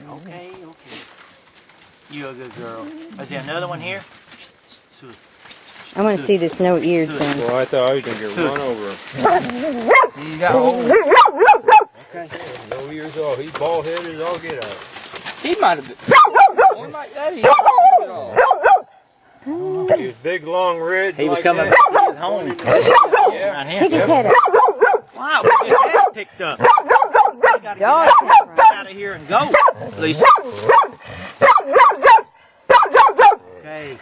Okay, okay. You're a good girl. Is there another one here? I want to see this no-eared thing. Well, I thought I was going to get run over. He got old. Okay. No ears off. He's bald-headed as all get out. He might have been. One like that, he He was big, long, red. He was like coming that. back home. Yeah. Right He here. just had a Wow, we just had it picked up. We gotta get dog. out of here and go, Lisa. Okay.